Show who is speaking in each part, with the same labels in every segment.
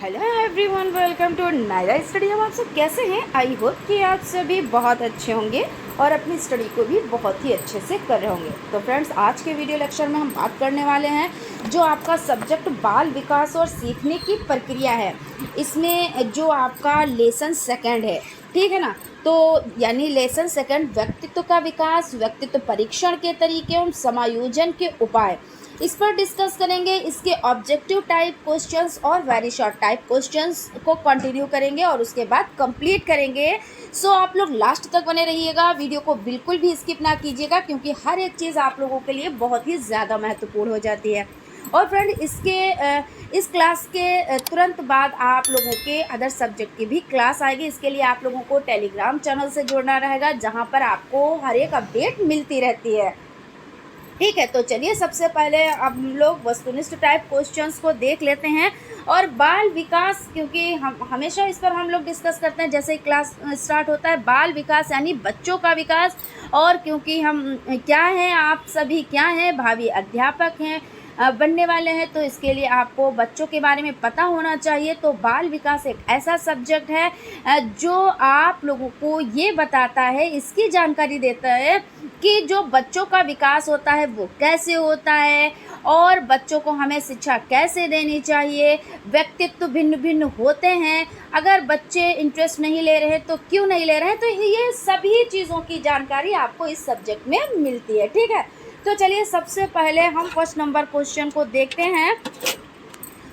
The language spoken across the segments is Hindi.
Speaker 1: Hello everyone, welcome to Naira study. हम आप सब कैसे हैं? आई होप कि आप सभी बहुत अच्छे होंगे और अपनी स्टडी को भी बहुत ही अच्छे से कर रहे होंगे। तो फ्रेंड्स, आज के वीडियो लेक्चर में हम बात करने वाले हैं जो आपका सब्जेक्ट बाल विकास और सीखने की प्रक्रिया है। इसमें जो आपका लेसन सेकंड है, ठीक है ना, तो यानी लेसन सेकंड व्यक्तित्व का विकास, व्यक्तित्व परीक्षण के तरीके एवं समायोजन के उपाय, इस पर डिस्कस करेंगे। इसके ऑब्जेक्टिव टाइप क्वेश्चंस और वेरी शॉर्ट टाइप क्वेश्चंस को कंटिन्यू करेंगे और उसके बाद कंप्लीट करेंगे। सो आप लोग लास्ट तक बने रहिएगा, वीडियो को बिल्कुल भी स्किप ना कीजिएगा, क्योंकि हर एक चीज़ आप लोगों के लिए बहुत ही ज़्यादा महत्वपूर्ण हो जाती है। और फ्रेंड, इस क्लास के तुरंत बाद आप लोगों के अदर सब्जेक्ट की भी क्लास आएगी। इसके लिए आप लोगों को टेलीग्राम चैनल से जुड़ना रहेगा, जहाँ पर आपको हर एक अपडेट मिलती रहती है। ठीक है, तो चलिए सबसे पहले अब हम लोग वस्तुनिष्ठ टाइप क्वेश्चंस को देख लेते हैं। और बाल विकास, क्योंकि हम हमेशा इस पर हम लोग डिस्कस करते हैं जैसे ही क्लास स्टार्ट होता है, बाल विकास यानी बच्चों का विकास। और क्योंकि हम क्या हैं, आप सभी क्या हैं, भावी अध्यापक हैं, बनने वाले हैं, तो इसके लिए आपको बच्चों के बारे में पता होना चाहिए। तो बाल विकास एक ऐसा सब्जेक्ट है जो आप लोगों को ये बताता है, इसकी जानकारी देता है कि जो बच्चों का विकास होता है वो कैसे होता है और बच्चों को हमें शिक्षा कैसे देनी चाहिए। व्यक्तित्व भिन्न भिन्न होते हैं, अगर बच्चे इंटरेस्ट नहीं ले रहे तो क्यों नहीं ले रहे हैं, तो ये सभी चीज़ों की जानकारी आपको इस सब्जेक्ट में मिलती है। ठीक है, तो चलिए सबसे पहले हम फर्स्ट नंबर क्वेश्चन को देखते हैं।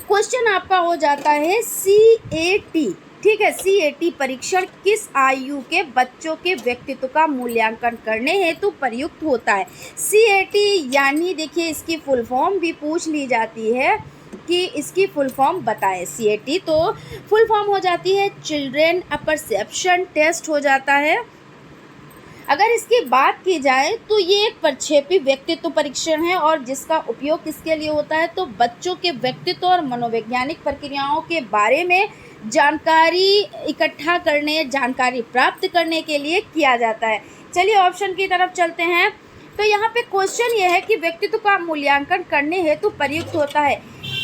Speaker 1: क्वेश्चन आपका हो जाता है CAT। ठीक है, CAT परीक्षण किस आयु के बच्चों के व्यक्तित्व का मूल्यांकन करने हेतु प्रयुक्त होता है। CAT यानी देखिए, इसकी फुल फॉर्म भी पूछ ली जाती है कि इसकी फुल फॉर्म बताएं। CAT तो फुल फॉर्म हो जाती है चिल्ड्रेन परसेप्शन टेस्ट हो जाता है। अगर इसकी बात की जाए तो ये एक प्रक्षेपी व्यक्तित्व परीक्षण है और जिसका उपयोग किसके लिए होता है, तो बच्चों के व्यक्तित्व और मनोवैज्ञानिक प्रक्रियाओं के बारे में जानकारी इकट्ठा करने, जानकारी प्राप्त करने के लिए किया जाता है। चलिए ऑप्शन की तरफ चलते हैं। तो यहाँ पे क्वेश्चन ये है कि व्यक्तित्व का मूल्यांकन करने हेतु प्रयुक्त होता है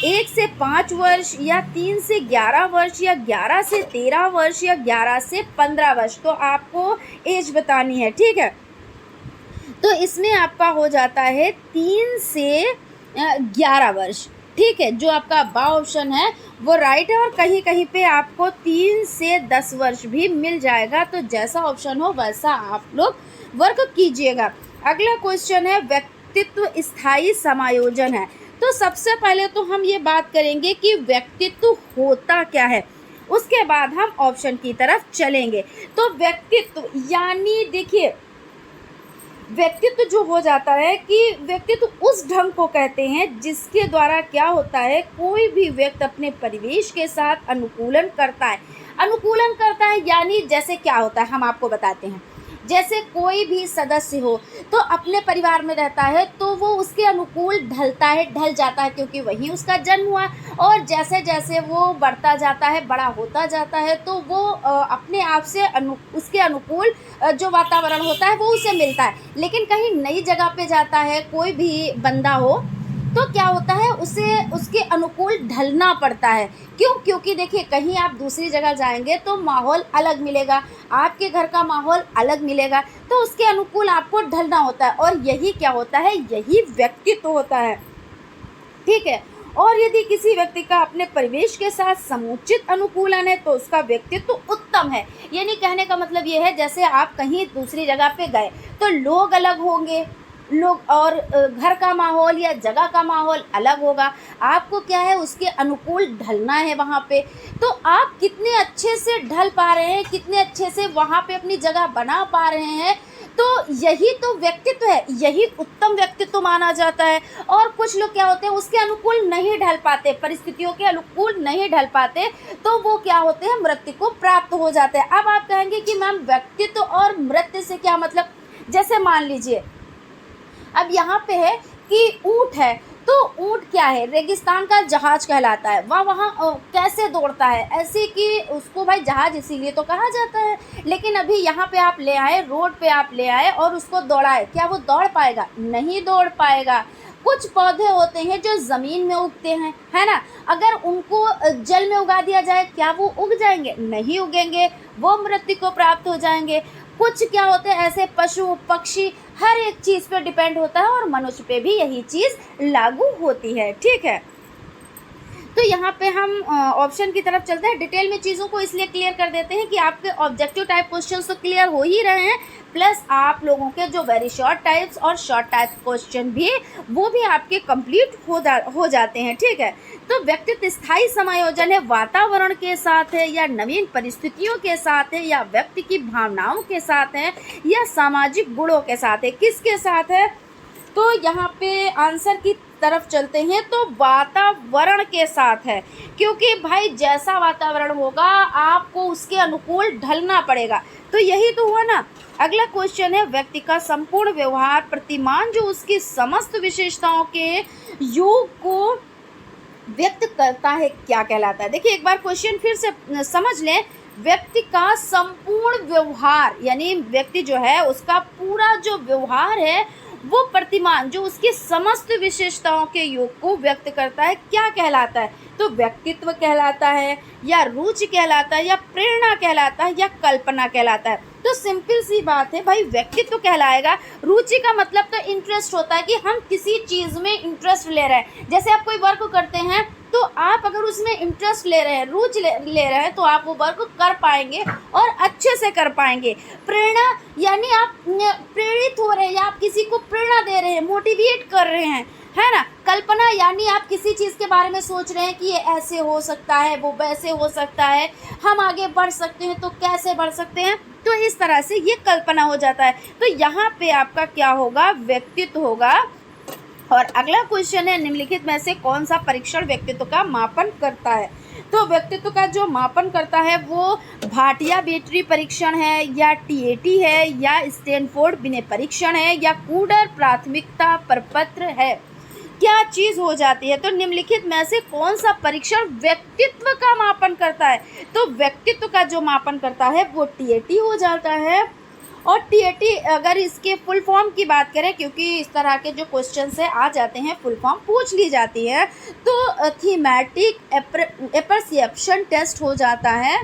Speaker 1: 1 से 5 वर्ष या 3 से 11 वर्ष या 11 से 13 वर्ष या 11 से 15 वर्ष। तो आपको एज बतानी है। ठीक है, तो इसमें आपका हो जाता है 3 से 11 वर्ष। ठीक है, जो आपका बा ऑप्शन है वो राइट है, और कहीं कहीं पे आपको 3 से 10 वर्ष भी मिल जाएगा। तो जैसा ऑप्शन हो वैसा आप लोग वर्क कीजिएगा। अगला क्वेश्चन है व्यक्तित्व स्थायी समायोजन है। तो सबसे पहले तो हम ये बात करेंगे कि व्यक्तित्व होता क्या है, उसके बाद हम ऑप्शन की तरफ चलेंगे। तो व्यक्तित्व यानी देखिए, व्यक्तित्व जो हो जाता है कि व्यक्तित्व उस ढंग को कहते हैं जिसके द्वारा क्या होता है, कोई भी व्यक्ति अपने परिवेश के साथ अनुकूलन करता है। अनुकूलन करता है यानी जैसे क्या होता है हम आपको बताते हैं। जैसे कोई भी सदस्य हो तो अपने परिवार में रहता है तो वो उसके अनुकूल ढलता है, ढल जाता है, क्योंकि वहीं उसका जन्म हुआ। और जैसे जैसे वो बढ़ता जाता है, बड़ा होता जाता है, तो वो अपने आप से उसके अनुकूल जो वातावरण होता है वो उसे मिलता है। लेकिन कहीं नई जगह पे जाता है कोई भी बंदा हो तो क्या होता है, उसे उसके अनुकूल ढलना पड़ता है। क्यों? क्योंकि देखिए, कहीं आप दूसरी जगह जाएंगे तो माहौल अलग मिलेगा, आपके घर का माहौल अलग मिलेगा, तो उसके अनुकूल आपको ढलना होता है। और यही क्या होता है, यही व्यक्तित्व होता है। ठीक है, और यदि किसी व्यक्ति का अपने परिवेश के साथ समुचित अनुकूलन है तो उसका व्यक्तित्व उत्तम है। यानी कहने का मतलब ये है, जैसे आप कहीं दूसरी जगह पे गए तो लोग अलग होंगे, लोग और घर का माहौल या जगह का माहौल अलग होगा। आपको क्या है, उसके अनुकूल ढलना है वहाँ पे। तो आप कितने अच्छे से ढल पा रहे हैं, कितने अच्छे से वहाँ पे अपनी जगह बना पा रहे हैं, तो यही तो व्यक्तित्व है, यही उत्तम व्यक्तित्व माना जाता है। और कुछ लोग क्या होते हैं, उसके अनुकूल नहीं ढल पाते, परिस्थितियों के अनुकूल नहीं ढल पाते, तो वो क्या होते हैं, मृत्यु को प्राप्त हो जाते हैं। अब आप कहेंगे कि मैम व्यक्तित्व और मृत्यु से क्या मतलब। जैसे मान लीजिए, अब यहाँ पे है कि ऊँट है, तो ऊँट क्या है, रेगिस्तान का जहाज कहलाता है। वहाँ कैसे दौड़ता है, ऐसे कि उसको भाई जहाज इसीलिए तो कहा जाता है। लेकिन अभी यहाँ पे आप ले आए, रोड पे आप ले आए और उसको दौड़ाए, क्या वो दौड़ पाएगा? नहीं दौड़ पाएगा। कुछ पौधे होते हैं जो ज़मीन में उगते हैं, है ना, अगर उनको जल में उगा दिया जाए क्या वो उग जाएंगे? नहीं उगेंगे, वो मृत्यु को प्राप्त हो जाएंगे। कुछ क्या होते हैं ऐसे पशु पक्षी, हर एक चीज़ पे डिपेंड होता है और मनुष्य पे भी यही चीज़ लागू होती है, ठीक है। तो यहाँ पे हम ऑप्शन की तरफ चलते हैं। डिटेल में चीज़ों को इसलिए क्लियर कर देते हैं कि आपके ऑब्जेक्टिव टाइप क्वेश्चंस तो क्लियर हो ही रहे हैं, प्लस आप लोगों के जो वेरी शॉर्ट टाइप्स और शॉर्ट टाइप क्वेश्चन भी वो भी आपके कंप्लीट हो जाते हैं, ठीक है। तो व्यक्तित्व स्थायी समायोजन है, वातावरण के साथ है या नवीन परिस्थितियों के साथ है या व्यक्ति की भावनाओं के साथ है या सामाजिक गुणों के साथ है, किसके साथ है? तो यहाँ पे आंसर की तरफ चलते हैं तो वातावरण के साथ है, क्योंकि भाई जैसा वातावरण होगा आपको उसके अनुकूल ढलना पड़ेगा। तो यही तो हुआ ना। अगला क्वेश्चन है, व्यक्ति का संपूर्ण व्यवहार प्रतिमान जो उसकी समस्त विशेषताओं के योग को व्यक्त करता है क्या कहलाता है? देखिए एक बार क्वेश्चन फिर से समझ लें। व्यक्ति का संपूर्ण व्यवहार यानी व्यक्ति जो है उसका पूरा जो व्यवहार है वो प्रतिमान जो उसकी समस्त विशेषताओं के योग को व्यक्त करता है क्या कहलाता है? तो व्यक्तित्व कहलाता है या रुचि कहलाता है या प्रेरणा कहलाता है या कल्पना कहलाता है? तो सिंपल सी बात है भाई, व्यक्तित्व कहलाएगा। रुचि का मतलब तो इंटरेस्ट होता है कि हम किसी चीज़ में इंटरेस्ट ले रहे हैं। जैसे आप कोई वर्क करते हैं तो आप अगर उसमें इंटरेस्ट ले रहे हैं, रुचि ले रहे हैं, तो आप वो वर्क कर पाएंगे और अच्छे से कर पाएंगे। प्रेरणा यानी आप प्रेरित हो रहे हैं या आप किसी को प्रेरणा दे रहे हैं, मोटिवेट कर रहे हैं, है ना। कल्पना यानी आप किसी चीज़ के बारे में सोच रहे हैं कि ये ऐसे हो सकता है, वो वैसे हो सकता है, हम आगे बढ़ सकते हैं तो कैसे बढ़ सकते हैं, तो इस तरह से ये कल्पना हो जाता है। तो यहाँ पे आपका क्या होगा? व्यक्तित्व होगा। और अगला क्वेश्चन है, निम्नलिखित में से कौन सा परीक्षण व्यक्तित्व का मापन करता है? तो व्यक्तित्व का जो मापन करता है वो भाटिया बेटरी परीक्षण है या टीएटी है या स्टैनफोर्ड बिने परीक्षण है या कूडर प्राथमिकता प्रपत्र है? क्या चीज़ हो जाती है? तो निम्नलिखित में से कौन सा परीक्षण व्यक्तित्व का मापन करता है? तो व्यक्तित्व का जो मापन करता है वो टीएटी हो जाता है। और टीएटी अगर इसके फुल फॉर्म की बात करें, क्योंकि इस तरह के जो क्वेश्चन से आ जाते हैं फुल फॉर्म पूछ ली जाती है, तो थीमेटिक एपर्सेप्शन टेस्ट हो जाता है,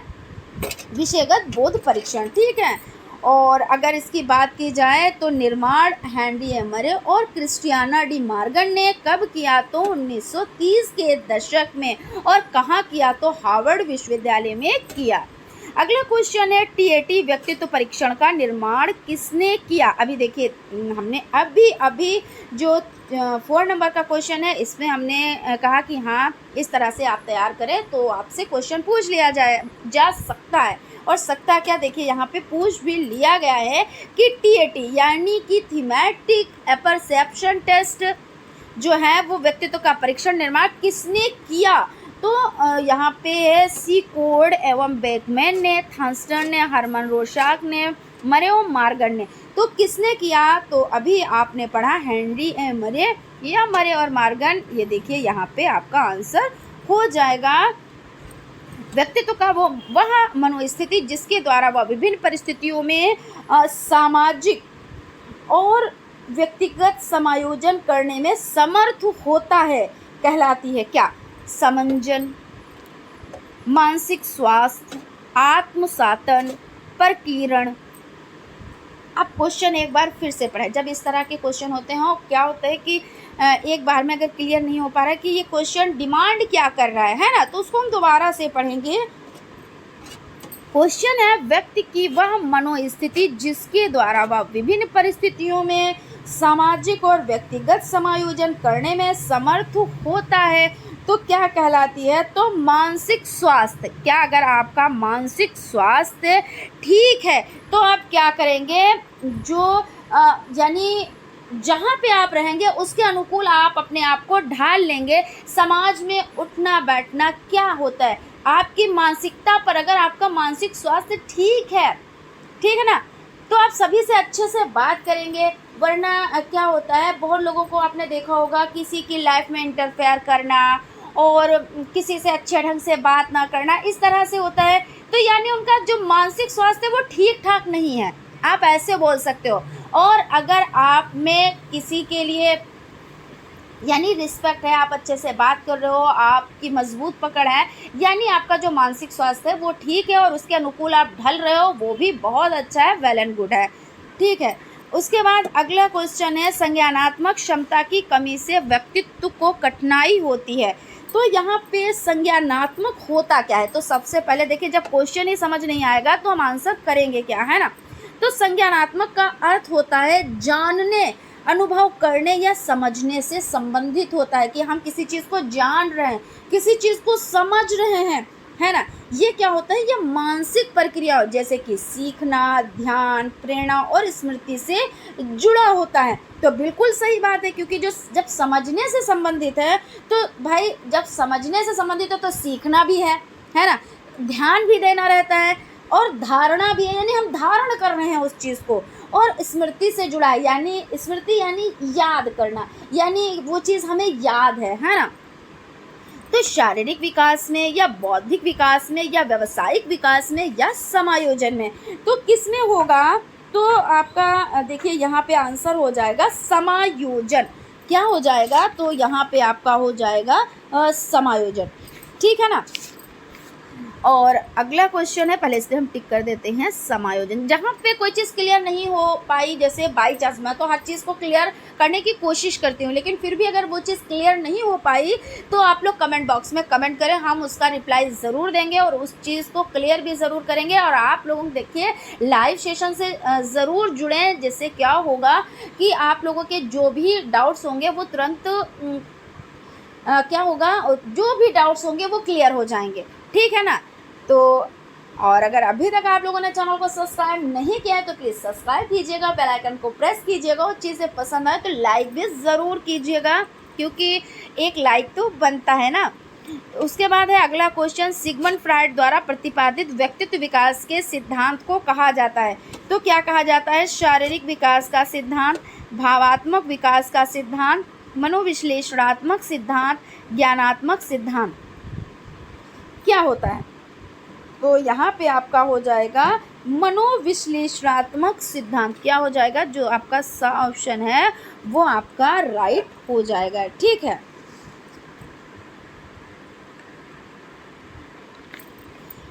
Speaker 1: विषयगत बोध परीक्षण, ठीक है। और अगर इसकी बात की जाए तो निर्माण हैंडी एमरे और क्रिस्टियाना डी मार्गन ने कब किया? तो 1930 के दशक में। और कहाँ किया? तो हार्वर्ड विश्वविद्यालय में किया। अगला क्वेश्चन है, टीएटी व्यक्तित्व परीक्षण का निर्माण किसने किया? अभी देखिए हमने अभी जो 4 नंबर का क्वेश्चन है इसमें हमने कहा कि हाँ इस तरह से आप तैयार करें तो आपसे क्वेश्चन पूछ लिया जा सकता है। और सकता क्या, देखिए यहाँ पे पूछ भी लिया गया है कि टीएटी यानी कि थीमेटिक एपर्सेप्शन टेस्ट जो है वो व्यक्तित्व का परीक्षण निर्माण किसने किया? तो यहाँ पे है सी कोड एवं बेकमैन ने, थॉम्सन ने, हरमन रोशाक ने, मरे और मार्गन ने। तो किसने किया? तो अभी आपने पढ़ा हेनरी ए मरे या मरे और मार्गन। ये देखिए यहाँ पे आपका आंसर हो जाएगा। व्यक्तित्व का वह मनोस्थिति जिसके द्वारा वह विभिन्न परिस्थितियों में सामाजिक और व्यक्तिगत समायोजन करने में समर्थ होता है कहलाती है क्या? समंजन, मानसिक स्वास्थ्य, आत्मसातन, प्रकीर्णन। अब क्वेश्चन एक बार फिर से पढ़ें। जब इस तरह के क्वेश्चन होते हैं क्या होता है कि एक बार में अगर क्लियर नहीं हो पा रहा है कि ये क्वेश्चन डिमांड क्या कर रहा है ना, तो उसको हम दोबारा से पढ़ेंगे। क्वेश्चन है, व्यक्ति की वह मनोस्थिति जिसके द्वारा वह विभिन्न परिस्थितियों में सामाजिक और व्यक्तिगत समायोजन करने में समर्थ होता है तो क्या कहलाती है? तो मानसिक स्वास्थ्य। क्या अगर आपका मानसिक स्वास्थ्य ठीक है तो आप क्या करेंगे? जो यानी जहाँ पे आप रहेंगे उसके अनुकूल आप अपने आप को ढाल लेंगे। समाज में उठना बैठना क्या होता है? आपकी मानसिकता पर अगर आपका मानसिक स्वास्थ्य ठीक है ना, तो आप सभी से अच्छे से बात करेंगे। वरना क्या होता है, बहुत लोगों को आपने देखा होगा किसी की लाइफ में इंटरफेयर करना और किसी से अच्छे ढंग से बात ना करना, इस तरह से होता है। तो यानी उनका जो मानसिक स्वास्थ्य है वो ठीक ठाक नहीं है, आप ऐसे बोल सकते हो। और अगर आप में किसी के लिए यानी रिस्पेक्ट है, आप अच्छे से बात कर रहे हो, आपकी मजबूत पकड़ है, यानी आपका जो मानसिक स्वास्थ्य है वो ठीक है और उसके अनुकूल आप ढल रहे हो, वो भी बहुत अच्छा है, वेल एंड गुड है। ठीक है। उसके बाद अगला क्वेश्चन है, संज्ञानात्मक क्षमता की कमी से व्यक्तित्व को कठिनाई होती है। तो यहाँ पे संज्ञानात्मक होता क्या है? तो सबसे पहले देखिए, जब क्वेश्चन ही समझ नहीं आएगा तो हम आंसर करेंगे क्या, है ना। तो संज्ञानात्मक का अर्थ होता है जानने, अनुभव करने या समझने से संबंधित होता है, कि हम किसी चीज़ को जान रहे हैं, किसी चीज़ को समझ रहे हैं, है ना। ये क्या होता है? ये मानसिक प्रक्रिया जैसे कि सीखना, ध्यान, प्रेरणा और स्मृति से जुड़ा होता है। तो बिल्कुल सही बात है, क्योंकि जो जब समझने से संबंधित है, तो भाई जब समझने से संबंधित है तो सीखना भी है ना, ध्यान भी देना रहता है और धारणा भी है, यानी हम धारण कर रहे हैं उस चीज़ को, और स्मृति से जुड़ा है, यानी स्मृति यानी याद करना, यानी वो चीज़ हमें याद है ना। तो शारीरिक विकास में या बौद्धिक विकास में या व्यावसायिक विकास में या समायोजन में, तो किस में होगा? तो आपका देखिए यहाँ पे आंसर हो जाएगा समायोजन। क्या हो जाएगा? तो यहाँ पे आपका हो जाएगा समायोजन। ठीक है ना। और अगला क्वेश्चन है, पहले इसे हम टिक कर देते हैं, समायोजन। जहाँ पे कोई चीज़ क्लियर नहीं हो पाई, जैसे बाई चांस मैं तो हर चीज़ को क्लियर करने की कोशिश करती हूँ, लेकिन फिर भी अगर वो चीज़ क्लियर नहीं हो पाई तो आप लोग कमेंट बॉक्स में कमेंट करें, हम उसका रिप्लाई ज़रूर देंगे और उस चीज़ को क्लियर भी ज़रूर करेंगे। और आप लोगों देखिए लाइव सेशन से ज़रूर जुड़ें, जिससे क्या होगा कि आप लोगों के जो भी डाउट्स होंगे वो तुरंत क्या होगा, जो भी डाउट्स होंगे वो क्लियर हो जाएंगे। ठीक है ना। तो और अगर अभी तक आप लोगों ने चैनल को सब्सक्राइब नहीं किया है तो प्लीज़ सब्सक्राइब कीजिएगा, बेल आइकन को प्रेस कीजिएगा, और चीज़ें पसंद आए तो लाइक भी ज़रूर कीजिएगा, क्योंकि एक लाइक तो बनता है ना। उसके बाद है अगला क्वेश्चन, सिगमंड फ्रायड द्वारा प्रतिपादित व्यक्तित्व विकास के सिद्धांत को कहा जाता है। तो क्या कहा जाता है? शारीरिक विकास का सिद्धांत, भावात्मक विकास का सिद्धांत, मनोविश्लेषणात्मक सिद्धांत, ज्ञानात्मक सिद्धांत। क्या होता है? तो यहाँ पे आपका हो जाएगा मनोविश्लेषणात्मक सिद्धांत। क्या हो जाएगा? जो आपका सा ऑप्शन है वो आपका राइट हो जाएगा। ठीक है।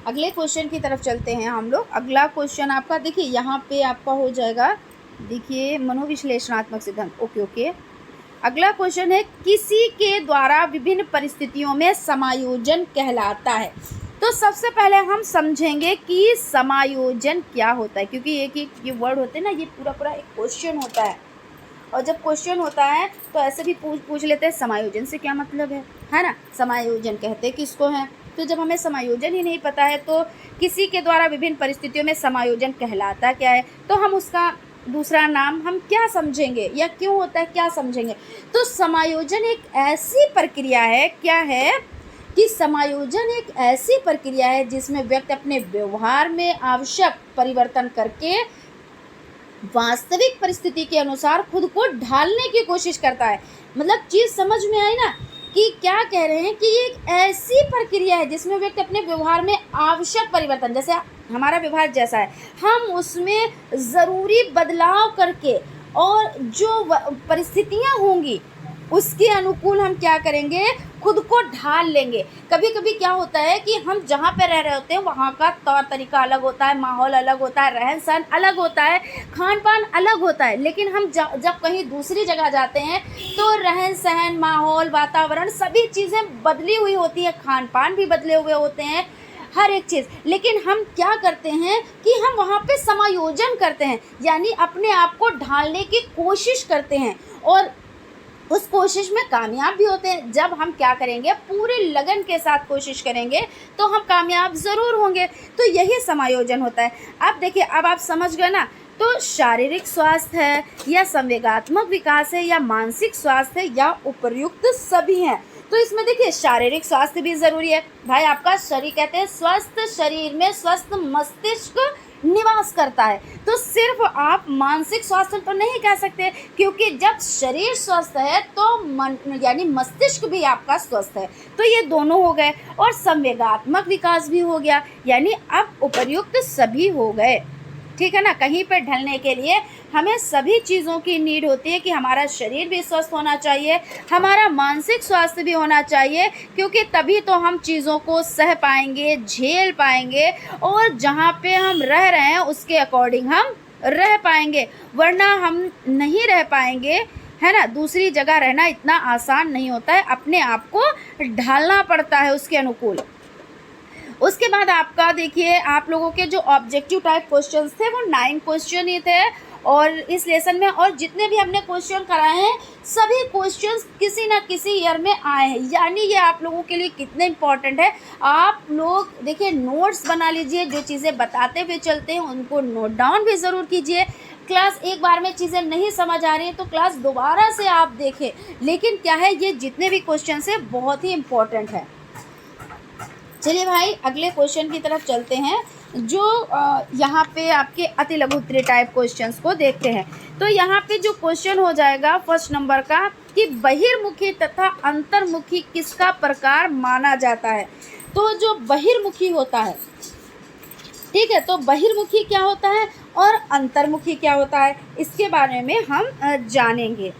Speaker 1: अगले क्वेश्चन की तरफ चलते हैं हम लोग। अगला क्वेश्चन आपका देखिए यहाँ पे आपका हो जाएगा, देखिए मनोविश्लेषणात्मक सिद्धांत। ओके। अगला क्वेश्चन है, किसी के द्वारा विभिन्न परिस्थितियों में समायोजन कहलाता है। तो सबसे पहले हम समझेंगे कि समायोजन क्या होता है, क्योंकि ये वर्ड होते हैं ना, ये पूरा एक क्वेश्चन होता है, और जब क्वेश्चन होता है तो ऐसे भी पूछ लेते हैं समायोजन से क्या मतलब है ना। समायोजन कहते किसको है? तो जब हमें समायोजन ही नहीं पता है तो किसी के द्वारा विभिन्न परिस्थितियों में समायोजन कहलाता क्या है, तो हम उसका दूसरा नाम हम क्या समझेंगे, या क्यों होता है क्या समझेंगे। तो समायोजन एक ऐसी प्रक्रिया है, क्या है कि समायोजन एक ऐसी प्रक्रिया है जिसमें व्यक्ति अपने व्यवहार में आवश्यक परिवर्तन करके वास्तविक परिस्थिति के अनुसार खुद को ढालने की कोशिश करता है। मतलब चीज़ समझ में आई ना, कि क्या कह रहे हैं कि ये एक ऐसी प्रक्रिया है जिसमें व्यक्ति अपने व्यवहार में आवश्यक परिवर्तन, जैसे हमारा व्यवहार जैसा है, हम उसमें ज़रूरी बदलाव करके और जो परिस्थितियाँ होंगी उसके अनुकूल हम क्या करेंगे, खुद को ढाल लेंगे। कभी कभी क्या होता है कि हम जहाँ पे रह रहे होते हैं वहाँ का तौर तरीका अलग होता है, माहौल अलग होता है, रहन सहन अलग होता है, खान पान अलग होता है, लेकिन हम जब कहीं दूसरी जगह जाते हैं तो रहन सहन, माहौल, वातावरण सभी चीज़ें बदली हुई होती है, खान पान भी बदले हुए होते हैं, हर एक चीज़। लेकिन हम क्या करते हैं कि हम वहाँ पे समायोजन करते हैं, यानी अपने आप को ढालने की कोशिश करते हैं, और उस कोशिश में कामयाब भी होते हैं। जब हम क्या करेंगे, पूरे लगन के साथ कोशिश करेंगे तो हम कामयाब ज़रूर होंगे। तो यही समायोजन होता है। अब देखिए, अब आप समझ गए ना। तो शारीरिक स्वास्थ्य है या संवेगात्मक विकास है या मानसिक स्वास्थ्य है या उपर्युक्त सभी हैं। तो इसमें देखिए शारीरिक स्वास्थ्य भी ज़रूरी है। भाई आपका शरीर, कहते हैं स्वस्थ शरीर में स्वस्थ मस्तिष्क निवास करता है। तो सिर्फ आप मानसिक स्वास्थ्य तो नहीं कह सकते, क्योंकि जब शरीर स्वस्थ है तो मन यानी मस्तिष्क भी आपका स्वस्थ है। तो ये दोनों हो गए, और संवेगात्मक विकास भी हो गया, यानी अब उपर्युक्त सभी हो गए। ठीक है ना। कहीं पर ढलने के लिए हमें सभी चीज़ों की नीड होती है कि हमारा शरीर भी स्वस्थ होना चाहिए, हमारा मानसिक स्वास्थ्य भी होना चाहिए, क्योंकि तभी तो हम चीज़ों को सह पाएंगे, झेल पाएंगे और जहाँ पे हम रह रहे हैं उसके अकॉर्डिंग हम रह पाएंगे, वरना हम नहीं रह पाएंगे, है ना। दूसरी जगह रहना इतना आसान नहीं होता है, अपने आप को ढालना पड़ता है उसके अनुकूल। उसके बाद आपका देखिए, आप लोगों के जो ऑब्जेक्टिव टाइप क्वेश्चंस थे वो 9 क्वेश्चन ही थे और इस लेसन में, और जितने भी हमने क्वेश्चन कराए हैं सभी क्वेश्चंस किसी ना किसी ईयर में आए हैं। यानी ये आप लोगों के लिए कितने इंपॉर्टेंट है। आप लोग देखिए नोट्स बना लीजिए, जो चीज़ें बताते हुए चलते हैं उनको नोट डाउन भी ज़रूर कीजिए। क्लास एक बार में चीज़ें नहीं समझ आ रही हैं तो क्लास दोबारा से आप देखें, लेकिन क्या है, ये जितने भी क्वेश्चन है बहुत ही इम्पोर्टेंट है। चलिए भाई अगले क्वेश्चन की तरफ चलते हैं, जो यहाँ पे आपके अति लघु उत्तरीय टाइप क्वेश्चंस को देखते हैं। तो यहाँ पे जो क्वेश्चन हो जाएगा फर्स्ट नंबर का कि बहिर्मुखी तथा अंतर्मुखी किसका प्रकार माना जाता है। तो जो बहिर्मुखी होता है, ठीक है, तो बहिर्मुखी क्या होता है और अंतर्मुखी क्या होता है, इसके बारे में हम जानेंगे।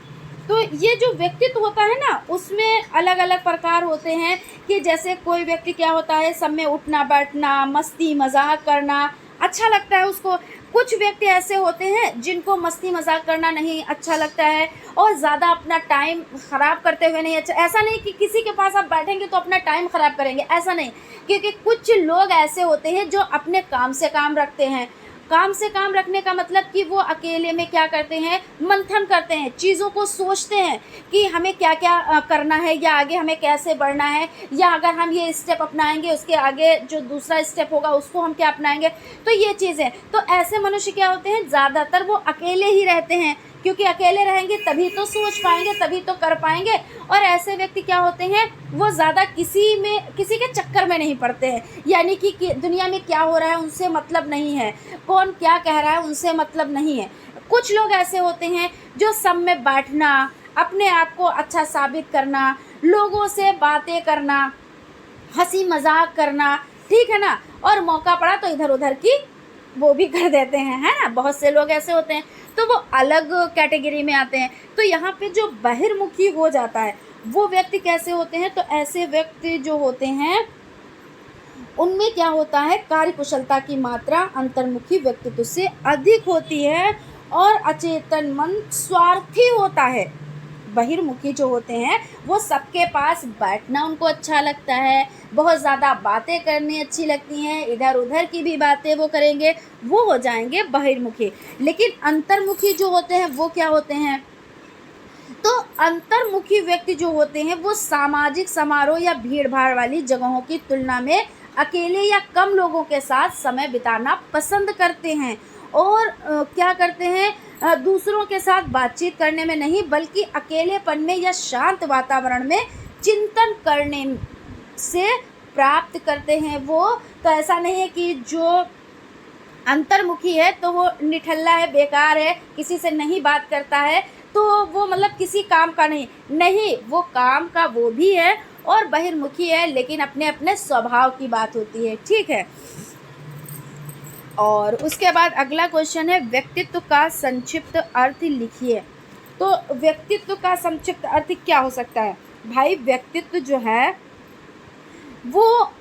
Speaker 1: तो ये जो व्यक्तित्व होता है ना, उसमें अलग अलग प्रकार होते हैं कि जैसे कोई व्यक्ति क्या होता है, सब में उठना बैठना, मस्ती मजाक करना अच्छा लगता है उसको। कुछ व्यक्ति ऐसे होते हैं जिनको मस्ती मजाक करना नहीं अच्छा लगता है और ज़्यादा अपना टाइम ख़राब करते हुए नहीं अच्छा। ऐसा नहीं कि किसी के पास आप बैठेंगे तो अपना टाइम ख़राब करेंगे, ऐसा नहीं, क्योंकि कुछ लोग ऐसे होते हैं जो अपने काम से काम रखते हैं। काम से काम रखने का मतलब कि वो अकेले में क्या करते हैं, मंथन करते हैं, चीज़ों को सोचते हैं कि हमें क्या क्या करना है या आगे हमें कैसे बढ़ना है, या अगर हम ये स्टेप अपनाएंगे उसके आगे जो दूसरा स्टेप होगा उसको हम क्या अपनाएंगे। तो ये चीज़ें, तो ऐसे मनुष्य क्या होते हैं, ज़्यादातर वो अकेले ही रहते हैं, क्योंकि अकेले रहेंगे तभी तो सोच पाएंगे, तभी तो कर पाएंगे। और ऐसे व्यक्ति क्या होते हैं, वो ज़्यादा किसी के चक्कर में नहीं पड़ते हैं, यानी कि दुनिया में क्या हो रहा है उनसे मतलब नहीं है, कौन क्या कह रहा है उनसे मतलब नहीं है। कुछ लोग ऐसे होते हैं जो सब में बैठना, अपने आप को अच्छा साबित करना, लोगों से बातें करना, हंसी मजाक करना, ठीक है ना, और मौका पड़ा तो इधर उधर की वो भी कर देते हैं, है ना। बहुत से लोग ऐसे होते हैं, तो वो अलग कैटेगरी में आते हैं। तो यहाँ पे जो बहिर्मुखी हो जाता है वो व्यक्ति कैसे होते हैं, तो ऐसे व्यक्ति जो होते हैं उनमें क्या होता है, कार्यकुशलता की मात्रा अंतर्मुखी व्यक्तित्व से अधिक होती है और अचेतन मन स्वार्थी होता है। बहिर्मुखी जो होते हैं वो सबके पास बैठना उनको अच्छा लगता है, बहुत ज़्यादा बातें करनी अच्छी लगती हैं, इधर उधर की भी बातें वो करेंगे, वो हो जाएंगे बहिर्मुखी। लेकिन अंतर्मुखी जो होते हैं वो क्या होते हैं, तो अंतर्मुखी व्यक्ति जो होते हैं वो सामाजिक समारोह या भीड़ भाड़ वाली जगहों की तुलना में अकेले या कम लोगों के साथ समय बिताना पसंद करते हैं और क्या करते हैं, दूसरों के साथ बातचीत करने में नहीं बल्कि अकेलेपन में या शांत वातावरण में चिंतन करने से प्राप्त करते हैं वो। तो ऐसा नहीं है कि जो अंतर्मुखी है तो वो निठल्ला है, बेकार है, किसी से नहीं बात करता है, तो वो मतलब किसी काम का नहीं, वो काम का वो भी है और बहिर्मुखी है, लेकिन अपने अपने स्वभाव की बात होती है, ठीक है। और उसके बाद अगला क्वेश्चन है, व्यक्तित्व का संक्षिप्त अर्थ लिखिए। तो व्यक्तित्व का संक्षिप्त अर्थ क्या हो सकता है भाई, व्यक्तित्व जो है वो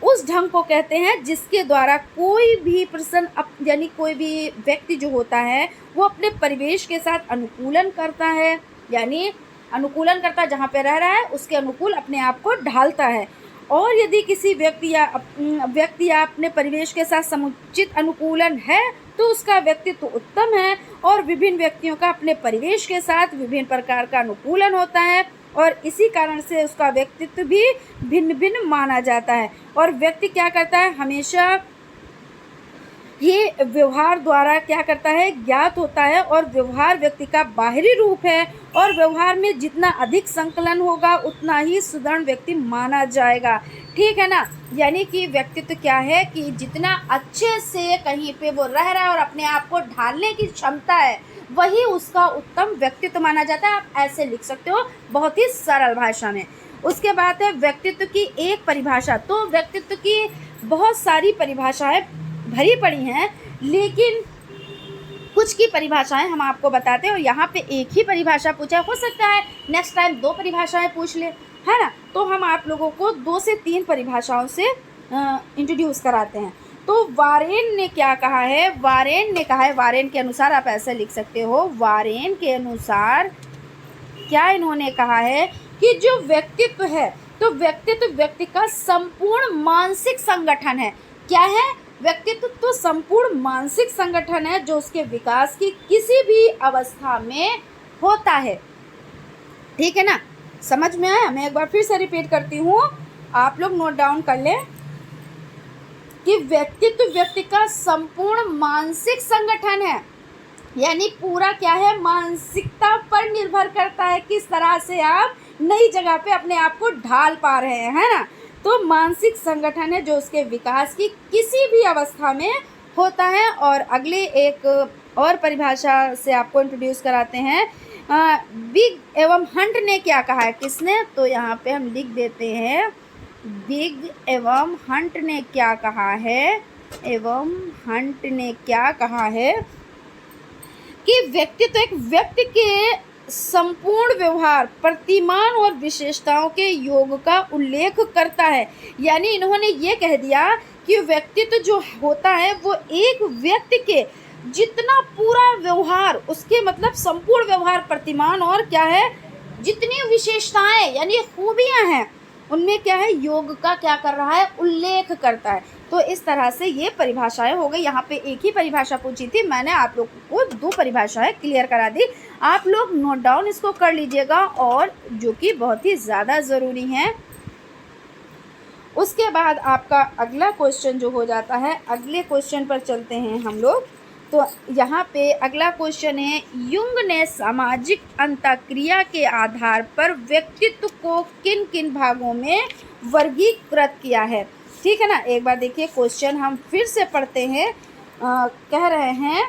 Speaker 1: उस ढंग को कहते हैं जिसके द्वारा कोई भी पर्सन यानी कोई भी व्यक्ति जो होता है वो अपने परिवेश के साथ अनुकूलन करता है, यानी अनुकूलन करता है, जहाँ पे रह रहा है उसके अनुकूल अपने आप को ढालता है। और यदि किसी व्यक्ति या अपने परिवेश के साथ समुचित अनुकूलन है तो उसका व्यक्तित्व उत्तम है। और विभिन्न व्यक्तियों का अपने परिवेश के साथ विभिन्न प्रकार का अनुकूलन होता है और इसी कारण से उसका व्यक्तित्व भी भिन्न भिन्न माना जाता है। और व्यक्ति क्या करता है, हमेशा ये व्यवहार द्वारा क्या करता है, ज्ञात होता है। और व्यवहार व्यक्ति का बाहरी रूप है और व्यवहार में जितना अधिक संकलन होगा उतना ही सुदृढ़ व्यक्ति माना जाएगा, ठीक है ना। यानी कि व्यक्तित्व क्या है कि जितना अच्छे से कहीं पे वो रह रहा है और अपने आप को ढालने की क्षमता है वही उसका उत्तम व्यक्तित्व माना जाता है। आप ऐसे लिख सकते हो बहुत ही सरल भाषा में। उसके बाद है व्यक्तित्व की एक परिभाषा। तो व्यक्तित्व की बहुत सारी परिभाषाएं भरी पड़ी हैं, लेकिन कुछ की परिभाषाएं हम आपको बताते हैं और यहाँ पे एक ही परिभाषा पूछा, हो सकता है नेक्स्ट टाइम 2 परिभाषाएं पूछ ले, है ना। तो हम आप लोगों को 2 से 3 परिभाषाओं से इंट्रोड्यूस कराते हैं। तो वारेन ने क्या कहा है, वारेन ने कहा है, वारेन के अनुसार आप ऐसे लिख सकते हो, वारेन के अनुसार क्या इन्होंने कहा है कि जो व्यक्तित्व है, तो व्यक्तित्व व्यक्ति का संपूर्ण मानसिक संगठन है। क्या है? व्यक्तित्व तो संपूर्ण मानसिक संगठन है जो उसके विकास की किसी भी अवस्था में होता है। ठीक है ना, समझ में आया? मैं एक बार फिर से रिपीट करती हूँ, आप लोग नोट डाउन कर लें कि व्यक्तित्व व्यक्ति का संपूर्ण मानसिक संगठन है, यानी पूरा क्या है, मानसिकता पर निर्भर करता है किस तरह से आप नई जगह पे अपने आप को ढाल पा रहे हैं, है ना। तो मानसिक संगठन है जो उसके विकास की किसी भी अवस्था में होता है। और अगले एक और परिभाषा से आपको इंट्रोड्यूस कराते हैं। बिग एवं हंट ने क्या कहा है, किसने, तो यहाँ पे हम लिख देते हैं, बिग एवं हंट ने क्या कहा है, एवं हंट ने क्या कहा है कि व्यक्तित्व एक व्यक्ति के संपूर्ण व्यवहार, प्रतिमान और विशेषताओं के योग का उल्लेख करता है। यानी इन्होंने ये कह दिया कि व्यक्तित्व जो होता है वो एक व्यक्ति के जितना पूरा व्यवहार, उसके मतलब संपूर्ण व्यवहार, प्रतिमान और क्या है, जितनी विशेषताएं यानी खूबियां हैं, उनमें क्या है, योग का क्या कर रहा है, उल्लेख करता है। तो इस तरह से ये परिभाषाएं हो गई। यहाँ पे एक ही परिभाषा पूछी थी, मैंने आप लोगों को 2 परिभाषाएं क्लियर करा दी। आप लोग नोट डाउन इसको कर लीजिएगा, और जो कि बहुत ही ज़्यादा ज़रूरी है। उसके बाद आपका अगला क्वेश्चन जो हो जाता है, अगले क्वेश्चन पर चलते हैं हम लोग। तो यहाँ पे अगला क्वेश्चन है, युंग ने सामाजिक अंतःक्रिया के आधार पर व्यक्तित्व को किन किन भागों में वर्गीकृत किया है। ठीक है ना, एक बार देखिए क्वेश्चन हम फिर से पढ़ते हैं। कह रहे हैं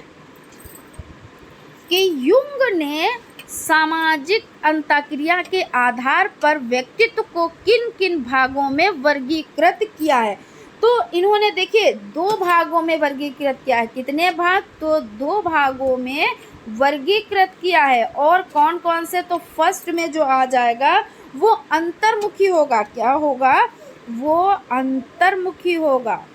Speaker 1: कि युंग ने सामाजिक अंतःक्रिया के आधार पर व्यक्तित्व को किन किन भागों में वर्गीकृत किया है। तो इन्होंने देखिए 2 भागों में वर्गीकृत किया है। कितने भाग, तो 2 भागों में वर्गीकृत किया है। और कौन कौन से, तो फर्स्ट में जो आ जाएगा वो अंतर्मुखी होगा। क्या होगा, वो अंतर्मुखी होगा,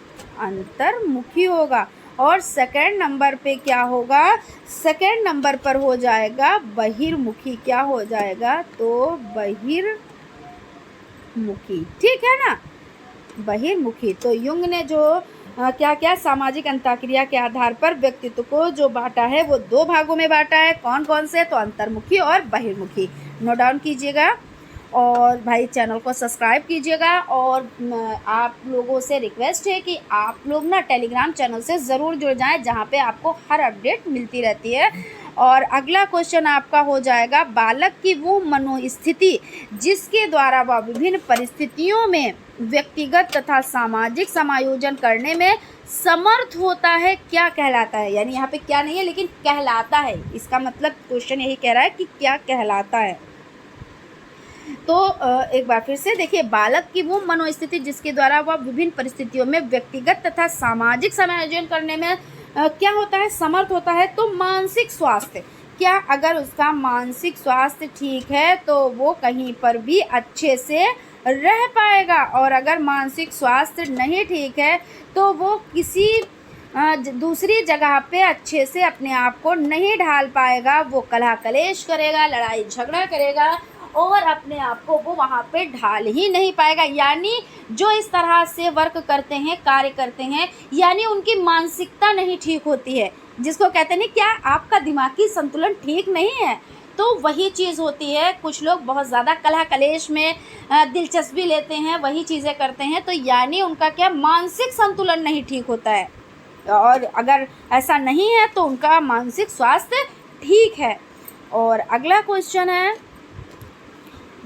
Speaker 1: अंतर्मुखी होगा। और सेकंड नंबर पे क्या होगा, सेकंड नंबर पर हो जाएगा बहिर्मुखी। क्या हो जाएगा, तो बहिर्मुखी। ठीक है ना, बहिर्मुखी। तो युंग ने जो क्या क्या सामाजिक अंतःक्रिया के आधार पर व्यक्तित्व को जो बांटा है वो 2 भागों में बांटा है। कौन कौन से, तो अंतर्मुखी और बहिर्मुखी। नोट डाउन कीजिएगा और भाई चैनल को सब्सक्राइब कीजिएगा। और आप लोगों से रिक्वेस्ट है कि आप लोग ना टेलीग्राम चैनल से ज़रूर जुड़ जाएं, जहां पे आपको हर अपडेट मिलती रहती है। और अगला क्वेश्चन आपका हो जाएगा, बालक की वो मनोस्थिति जिसके द्वारा वह विभिन्न परिस्थितियों में व्यक्तिगत तथा सामाजिक समायोजन करने में समर्थ होता है, क्या कहलाता है। यानी यहाँ पे क्या नहीं है लेकिन कहलाता है, इसका मतलब क्वेश्चन यही कह रहा है कि क्या कहलाता है। तो एक बार फिर से देखिए, बालक की वो मनोस्थिति जिसके द्वारा वह विभिन्न परिस्थितियों में व्यक्तिगत तथा सामाजिक समायोजन करने में क्या होता है, समर्थ होता है। तो मानसिक स्वास्थ्य, क्या अगर उसका मानसिक स्वास्थ्य ठीक है तो वो कहीं पर भी अच्छे से रह पाएगा, और अगर मानसिक स्वास्थ्य नहीं ठीक है तो वो किसी दूसरी जगह पे अच्छे से अपने आप को नहीं ढाल पाएगा। वो कलह कलेश करेगा, लड़ाई झगड़ा करेगा और अपने आप को वो वहाँ पे ढाल ही नहीं पाएगा। यानी जो इस तरह से वर्क करते हैं, कार्य करते हैं, यानी उनकी मानसिकता नहीं ठीक होती है, जिसको कहते हैं क्या आपका दिमागी संतुलन ठीक नहीं है। तो वही चीज़ होती है, कुछ लोग बहुत ज़्यादा कलह कलेश में दिलचस्पी लेते हैं, वही चीज़ें करते हैं, तो यानी उनका क्या मानसिक संतुलन नहीं ठीक होता है। और अगर ऐसा नहीं है तो उनका मानसिक स्वास्थ्य ठीक है। और अगला क्वेश्चन है,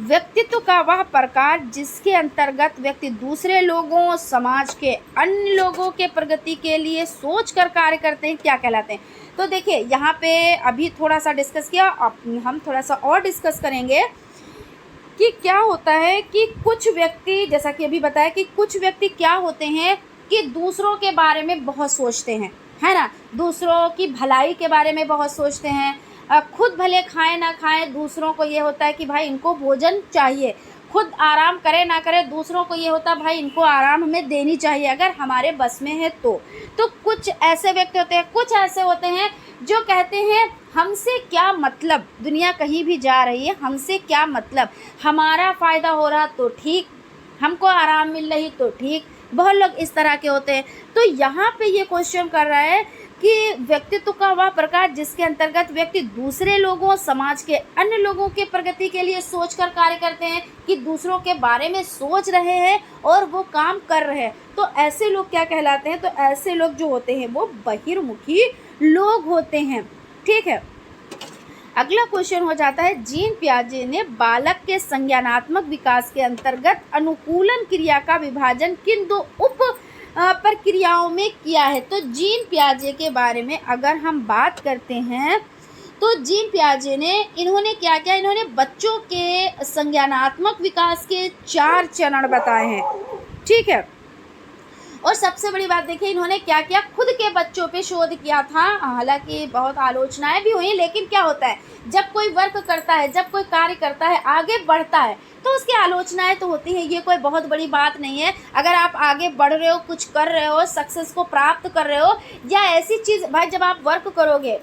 Speaker 1: व्यक्तित्व का वह प्रकार जिसके अंतर्गत व्यक्ति दूसरे लोगों, समाज के अन्य लोगों के प्रगति के लिए सोच कर कार्य करते हैं, क्या कहलाते हैं। तो देखिए यहाँ पे अभी थोड़ा सा डिस्कस किया, अब हम थोड़ा सा और डिस्कस करेंगे कि क्या होता है कि कुछ व्यक्ति, जैसा कि अभी बताया कि कुछ व्यक्ति क्या होते हैं कि दूसरों के बारे में बहुत सोचते हैं, है ना, दूसरों की भलाई के बारे में बहुत सोचते हैं। खुद भले खाएं ना खाएं, दूसरों को ये होता है कि भाई इनको भोजन चाहिए। खुद आराम करे ना करे, दूसरों को ये होता है भाई इनको आराम हमें देनी चाहिए अगर हमारे बस में है तो कुछ ऐसे व्यक्ति होते हैं, कुछ ऐसे होते हैं जो कहते हैं हमसे क्या मतलब, दुनिया कहीं भी जा रही है, हमसे क्या मतलब, हमारा फ़ायदा हो रहा तो ठीक, हमको आराम मिल रही तो ठीक। बहुत लोग इस तरह के होते हैं। तो यहाँ पे ये क्वेश्चन कर रहा है कि व्यक्तित्व का वह प्रकार जिसके अंतर्गत व्यक्ति दूसरे लोगों, समाज के अन्य लोगों के प्रगति के लिए सोचकर कार्य करते हैं, कि दूसरों के बारे में सोच रहे हैं और वो काम कर रहे हैं, तो ऐसे लोग क्या कहलाते हैं? तो ऐसे लोग जो होते हैं वो बहिर्मुखी लोग होते हैं। ठीक है, अगला क्वेश्चन हो जाता है, जीन पियाजे ने बालक के संज्ञानात्मक विकास के अंतर्गत अनुकूलन क्रिया का विभाजन किन दो उप प्रक्रियाओं में किया है? तो जीन पियाजे के बारे में अगर हम बात करते हैं तो जीन पियाजे ने इन्होंने क्या किया, इन्होंने बच्चों के संज्ञानात्मक विकास के 4 चरण बताए हैं। ठीक है, और सबसे बड़ी बात देखिए इन्होंने क्या किया, खुद के बच्चों पे शोध किया था। हालांकि बहुत आलोचनाएं भी हुई, लेकिन क्या होता है जब कोई वर्क करता है, जब कोई कार्य करता है, आगे बढ़ता है, तो उसकी आलोचनाएं तो होती हैं, ये कोई बहुत बड़ी बात नहीं है। अगर आप आगे बढ़ रहे हो, कुछ कर रहे हो, सक्सेस को प्राप्त कर रहे हो, या ऐसी चीज़ भाई जब आप वर्क करोगे,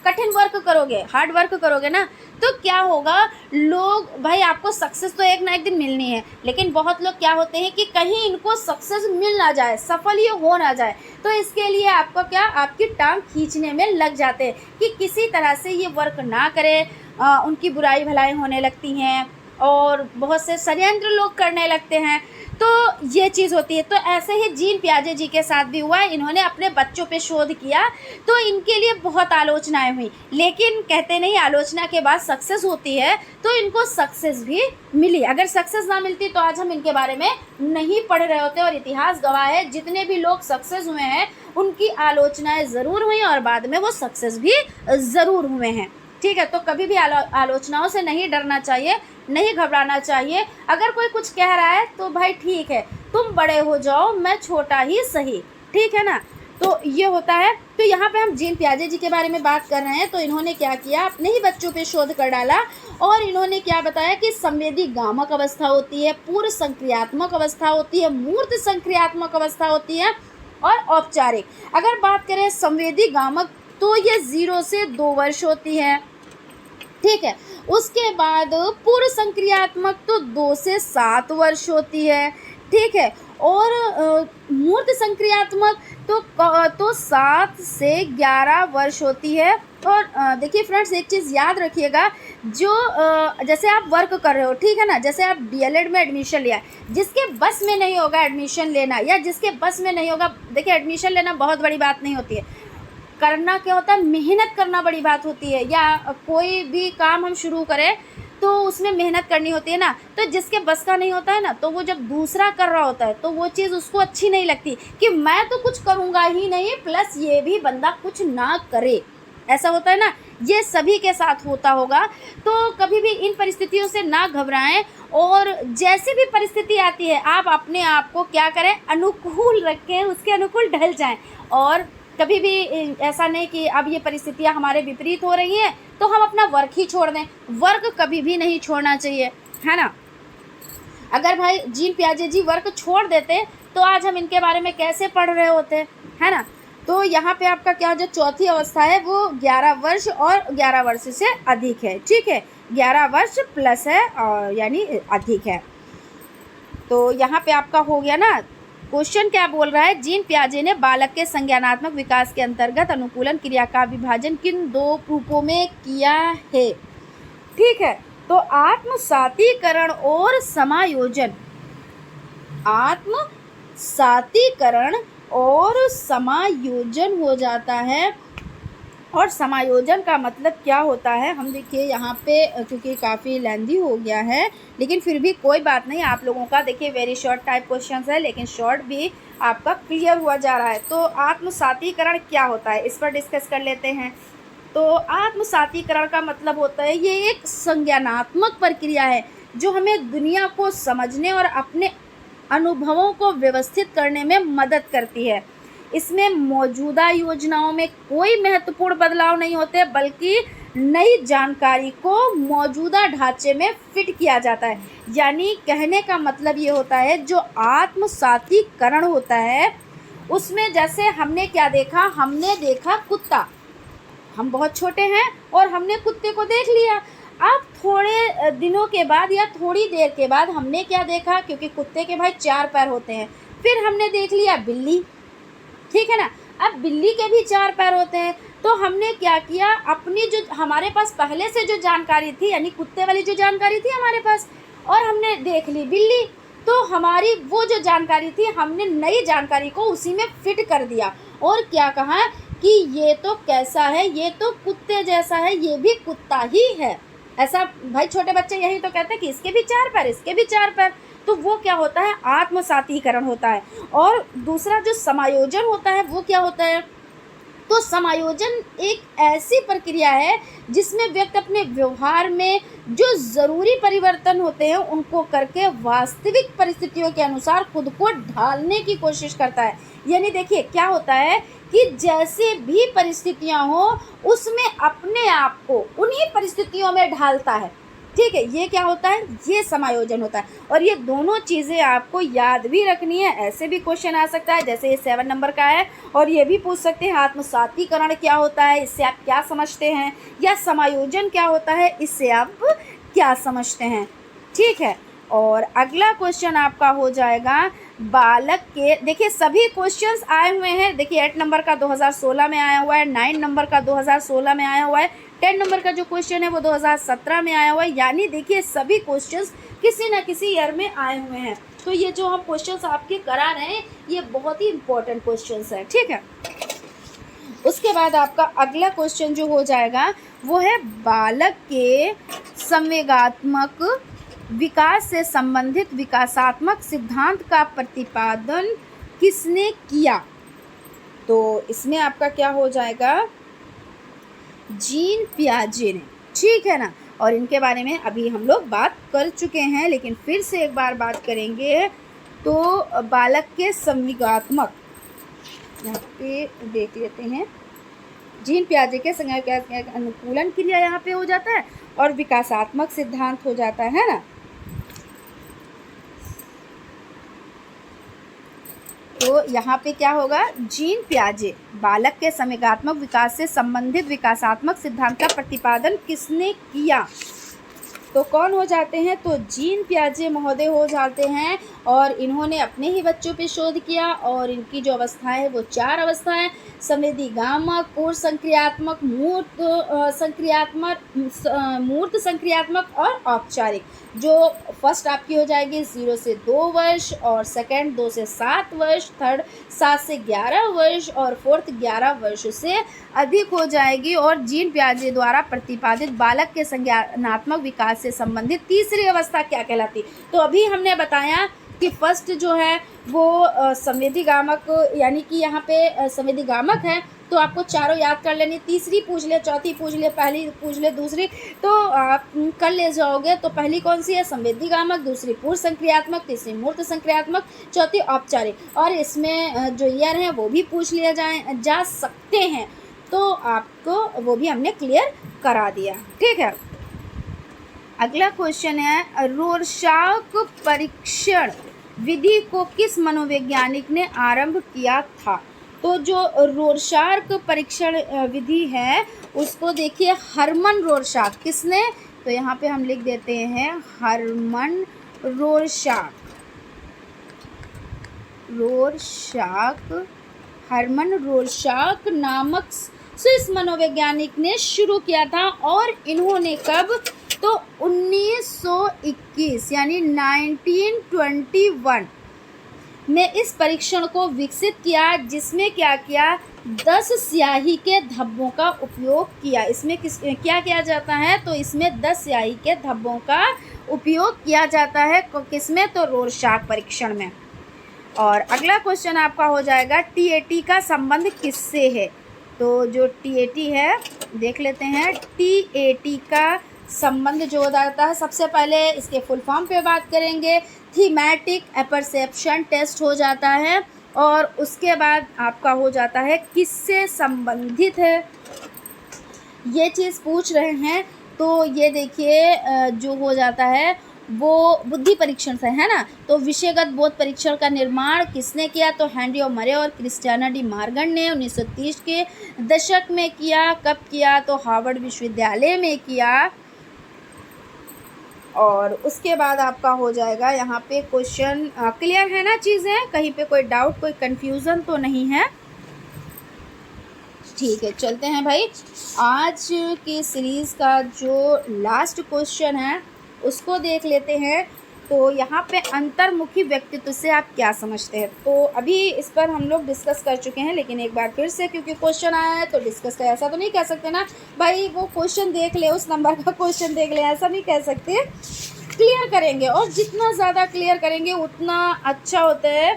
Speaker 1: कठिन वर्क करोगे, हार्ड वर्क करोगे ना, तो क्या होगा, लोग भाई आपको सक्सेस तो एक ना एक दिन मिलनी है, लेकिन बहुत लोग क्या होते हैं कि कहीं इनको सक्सेस मिल ना जाए, सफल ये हो ना जाए, तो इसके लिए आपको क्या, आपकी टांग खींचने में लग जाते हैं कि किसी तरह से ये वर्क ना करे। उनकी बुराई भलाई होने लगती हैं और बहुत से षड्यंत्र लोग करने लगते हैं, तो ये चीज़ होती है। तो ऐसे ही जीन पियाजे जी के साथ भी हुआ, इन्होंने अपने बच्चों पे शोध किया, तो इनके लिए बहुत आलोचनाएं हुई, लेकिन कहते नहीं आलोचना के बाद सक्सेस होती है, तो इनको सक्सेस भी मिली। अगर सक्सेस ना मिलती तो आज हम इनके बारे में नहीं पढ़ रहे होते, और इतिहास गवाह है जितने भी लोग सक्सेस हुए हैं उनकी आलोचनाएं ज़रूर हुई और बाद में वो सक्सेस भी ज़रूर हुए हैं। ठीक है, तो कभी भी आलोचनाओं से नहीं डरना चाहिए, नहीं घबराना चाहिए। अगर कोई कुछ कह रहा है तो भाई ठीक है, तुम बड़े हो जाओ, मैं छोटा ही सही, ठीक है ना। तो ये होता है। तो यहाँ पे हम जीन पियाजे जी के बारे में बात कर रहे हैं, तो इन्होंने क्या किया, अपने ही बच्चों पे शोध कर डाला, और इन्होंने क्या बताया कि संवेदी गामक अवस्था होती है, पूर्व संक्रियात्मक अवस्था होती है, मूर्त संक्रियात्मक अवस्था होती है, और औपचारिक। अगर बात करें संवेदी गामक, तो ये 0 से 2 वर्ष होती है। ठीक है, उसके बाद पूर्व संक्रियात्मक तो 2 से 7 वर्ष होती है। ठीक है, और मूर्त संक्रियात्मक तो 7 से 11 वर्ष होती है। और देखिए फ्रेंड्स, एक चीज़ याद रखिएगा, जो जैसे आप वर्क कर रहे हो, ठीक है ना, जैसे आप डीएलएड में एडमिशन लिया, जिसके बस में नहीं होगा एडमिशन लेना, या जिसके बस में नहीं होगा, देखिए एडमिशन लेना बहुत बड़ी बात नहीं होती है, करना क्या होता है, मेहनत करना बड़ी बात होती है। या कोई भी काम हम शुरू करें तो उसमें मेहनत करनी होती है ना, तो जिसके बस का नहीं होता है ना, तो वो जब दूसरा कर रहा होता है तो वो चीज़ उसको अच्छी नहीं लगती कि मैं तो कुछ करूँगा ही नहीं, प्लस ये भी बंदा कुछ ना करे, ऐसा होता है ना। ये सभी के साथ होता होगा। तो कभी भी इन परिस्थितियों से ना घबराएं, और जैसी भी परिस्थिति आती है आप अपने आप को क्या करें, अनुकूल रखें, उसके अनुकूल ढल जाएं। और कभी भी ऐसा नहीं कि अब ये परिस्थितियाँ हमारे विपरीत हो रही हैं तो हम अपना वर्क ही छोड़ दें, वर्क कभी भी नहीं छोड़ना चाहिए, है ना। अगर भाई जीन पियाजे जी वर्क छोड़ देते तो आज हम इनके बारे में कैसे पढ़ रहे होते, है ना। तो यहाँ पे आपका क्या, जो चौथी अवस्था है वो 11 वर्ष और 11 वर्ष से अधिक है। ठीक है, 11 वर्ष प्लस है और यानी अधिक है। तो यहाँ पे आपका हो गया ना। क्वेश्चन क्या बोल रहा है, जीन पियाजे ने बालक के संज्ञानात्मक विकास के अंतर्गत अनुकूलन क्रिया का विभाजन किन 2 रूपों में किया है? ठीक है, तो आत्मसातीकरण और समायोजन। आत्मसातीकरण और समायोजन हो जाता है। और समायोजन का मतलब क्या होता है, हम देखिए यहाँ पे, क्योंकि काफ़ी लेंदी हो गया है, लेकिन फिर भी कोई बात नहीं, आप लोगों का देखिए वेरी शॉर्ट टाइप क्वेश्चंस है, लेकिन शॉर्ट भी आपका क्लियर हुआ जा रहा है। तो आत्मसातीकरण क्या होता है, इस पर डिस्कस कर लेते हैं। तो आत्मसातीकरण का मतलब होता है, ये एक संज्ञानात्मक प्रक्रिया है जो हमें दुनिया को समझने और अपने अनुभवों को व्यवस्थित करने में मदद करती है। इसमें मौजूदा योजनाओं में कोई महत्वपूर्ण बदलाव नहीं होते, बल्कि नई जानकारी को मौजूदा ढांचे में फिट किया जाता है। यानी कहने का मतलब ये होता है, जो आत्मसातीकरण होता है उसमें जैसे हमने क्या देखा, हमने देखा कुत्ता, हम बहुत छोटे हैं और हमने कुत्ते को देख लिया। अब थोड़े दिनों के बाद या थोड़ी देर के बाद हमने क्या देखा, क्योंकि कुत्ते के भाई 4 पैर होते हैं, फिर हमने देख लिया बिल्ली, ठीक है ना। अब बिल्ली के भी 4 पैर होते हैं, तो हमने क्या किया, अपनी जो हमारे पास पहले से जो जानकारी थी, यानी कुत्ते वाली जो जानकारी थी हमारे पास, और हमने देख ली बिल्ली, तो हमारी वो जो जानकारी थी हमने नई जानकारी को उसी में फिट कर दिया और क्या कहा कि ये तो कैसा है, ये तो कुत्ते जैसा है, ये भी कुत्ता ही है। ऐसा भाई छोटे बच्चे यही तो कहते हैं कि इसके भी 4 पैर, इसके भी 4 पैर। तो वो क्या होता है, आत्मसातीकरण होता है। और दूसरा जो समायोजन होता है वो क्या होता है, तो समायोजन एक ऐसी प्रक्रिया है जिसमें व्यक्ति अपने व्यवहार में जो ज़रूरी परिवर्तन होते हैं उनको करके वास्तविक परिस्थितियों के अनुसार खुद को ढालने की कोशिश करता है। यानी देखिए क्या होता है कि जैसे भी परिस्थितियां हो उसमें अपने आप को उन्हीं परिस्थितियों में ढालता है, ठीक है। ये क्या होता है, ये समायोजन होता है। और ये दोनों चीज़ें आपको याद भी रखनी है, ऐसे भी क्वेश्चन आ सकता है, जैसे ये 7 नंबर का है, और ये भी पूछ सकते हैं आत्मसातीकरण क्या होता है, इससे आप क्या समझते हैं, या समायोजन क्या होता है, इससे आप क्या समझते हैं, ठीक है। और अगला क्वेश्चन आपका हो जाएगा बालक के, देखिए सभी क्वेश्चंस आए हुए हैं, देखिए 8 नंबर का 2016 में आया हुआ है, 9 नंबर का 2016 में आया हुआ है, 10 नंबर का जो क्वेश्चन है वो 2017 में आया हुआ है। यानी देखिए सभी क्वेश्चंस किसी न किसी ईयर में आए हुए हैं। तो ये जो हम क्वेश्चंस आपके करा रहे हैं ये बहुत ही इंपॉर्टेंट क्वेश्चंस हैं, ठीक है। उसके बाद आपका अगला क्वेश्चन जो हो जाएगा वो है बालक के संवेगात्मक विकास से संबंधित विकासात्मक सिद्धांत का प्रतिपादन किसने किया। तो इसमें आपका क्या हो जाएगा, जीन पियाजे ने, ठीक है ना। और इनके बारे में अभी हम लोग बात कर चुके हैं, लेकिन फिर से एक बार बात करेंगे। तो बालक के संवेगात्मक, यहाँ पे देख लेते हैं, जीन पियाजे के संवेगात्मक अनुकूलन क्रिया यहाँ पे हो जाता है और विकासात्मक सिद्धांत हो जाता है ना। तो यहाँ पे क्या होगा, जीन पियाजे, बालक के संवेगात्मक विकास से संबंधित विकासात्मक सिद्धांत का प्रतिपादन किसने किया, तो कौन हो जाते हैं, तो जीन पियाजे महोदय हो जाते हैं। और इन्होंने अपने ही बच्चों पे शोध किया और इनकी जो अवस्थाएं है वो 4 अवस्थाएं, संवेदीगामक, पूर्व संक्रियात्मक, मूर्त संक्रियात्मक और औपचारिक। जो फर्स्ट आपकी हो जाएगी 0 से 2 वर्ष, और सेकंड 2 से 7 वर्ष, थर्ड 7 से 11 वर्ष, और फोर्थ 11 वर्ष से अधिक हो जाएगी। और जीन पियाजे द्वारा प्रतिपादित बालक के संज्ञानात्मक विकास से संबंधित तीसरी अवस्था क्या कहलाती। तो अभी हमने बताया कि फर्स्ट जो है वो संवेदीगामक, यानी कि यहाँ पे संवेदीगामक है, तो आपको चारों याद कर लेनी, तीसरी पूछ ले, चौथी पूछ ले, पहली पूछ ले, दूसरी, तो आप कर ले जाओगे। तो पहली कौन सी है, संवेदीगामक, दूसरी पूर्व संक्रियात्मक, तीसरी मूर्त संक्रियात्मक, चौथी औपचारिक। और इसमें जो ईयर है वो भी पूछ लिया जा सकते हैं, तो आपको वो भी हमने क्लियर करा दिया, ठीक है। अगला क्वेश्चन है, रोरशाक परीक्षण विधि को किस मनोवैज्ञानिक ने आरंभ किया था। तो जो रोरशाक परीक्षण विधि है उसको देखिए हरमन रोरशाक, किसने, तो यहाँ पे हम लिख देते हैं हरमन रोरशाक, हरमन रोरशाक नामक स्विस मनोवैज्ञानिक ने शुरू किया था। और इन्होंने कब, तो 1921 यानी 1921 में इस परीक्षण को विकसित किया, जिसमें क्या किया, 10 स्याही के धब्बों का उपयोग किया। इसमें क्या किया जाता है, तो इसमें 10 स्याही के धब्बों का उपयोग किया जाता है, किसमें, तो रोरशाक परीक्षण में। और अगला क्वेश्चन आपका हो जाएगा, टीएटी का संबंध किससे है। तो जो टीएटी है देख लेते हैं, टीएटी का संबंध जो होता है, सबसे पहले इसके फुल फॉर्म पे बात करेंगे, थीमेटिक अपरसेप्शन टेस्ट हो जाता है। और उसके बाद आपका हो जाता है किससे संबंधित है, ये चीज़ पूछ रहे हैं। तो ये देखिए जो हो जाता है वो बुद्धि परीक्षण से है ना। तो विषयगत बोध परीक्षण का निर्माण किसने किया, तो हेनरी ओ मरे और क्रिस्टियाना डी मार्गन ने 1930 के दशक में किया। कब किया, तो हार्वर्ड विश्वविद्यालय में किया। और उसके बाद आपका हो जाएगा यहाँ पे क्वेश्चन क्लियर है ना, चीज़ें कहीं पे कोई डाउट कोई कन्फ्यूज़न तो नहीं है। ठीक है, चलते हैं भाई आज की सीरीज़ का जो लास्ट क्वेश्चन है उसको देख लेते हैं। तो यहाँ पे अंतर्मुखी व्यक्तित्व से आप क्या समझते हैं। तो अभी इस पर हम लोग डिस्कस कर चुके हैं, लेकिन एक बार फिर से क्योंकि क्वेश्चन आया है तो डिस्कस कर, ऐसा तो नहीं कह सकते ना भाई वो क्वेश्चन देख ले, उस नंबर का क्वेश्चन देख ले, ऐसा नहीं कह सकते। क्लियर करेंगे और जितना ज़्यादा क्लियर करेंगे उतना अच्छा होता है।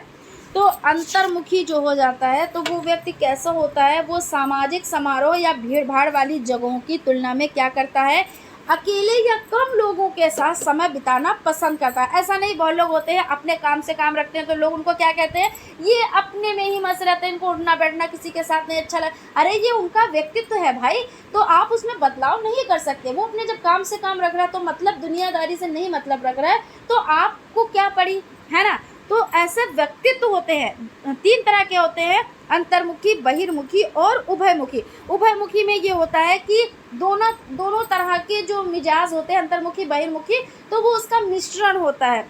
Speaker 1: तो अंतर्मुखी जो हो जाता है तो वो व्यक्ति कैसा होता है, वो सामाजिक समारोह या भीड़ भाड़ वाली जगहों की तुलना में क्या करता है, अकेले या कम लोगों के साथ समय बिताना पसंद करता है। ऐसा नहीं, बहुत लोग होते हैं अपने काम से काम रखते हैं तो लोग उनको क्या कहते हैं, ये अपने में ही मस्त रहते हैं, इनको उठना बैठना किसी के साथ नहीं अच्छा लगता। अरे ये उनका व्यक्तित्व है भाई, तो आप उसमें बदलाव नहीं कर सकते। वो अपने जब काम से काम रख रहा है तो मतलब दुनियादारी से नहीं मतलब रख रहा है, तो आपको क्या पड़ी है ना। तो ऐसे व्यक्तित्व होते हैं, 3 तरह के होते हैं, अंतर्मुखी, बहिर्मुखी और उभयमुखी। उभयमुखी में ये होता है कि दोनों तरह के जो मिजाज होते हैं, अंतर्मुखी बहिर्मुखी, तो वो उसका मिश्रण होता है,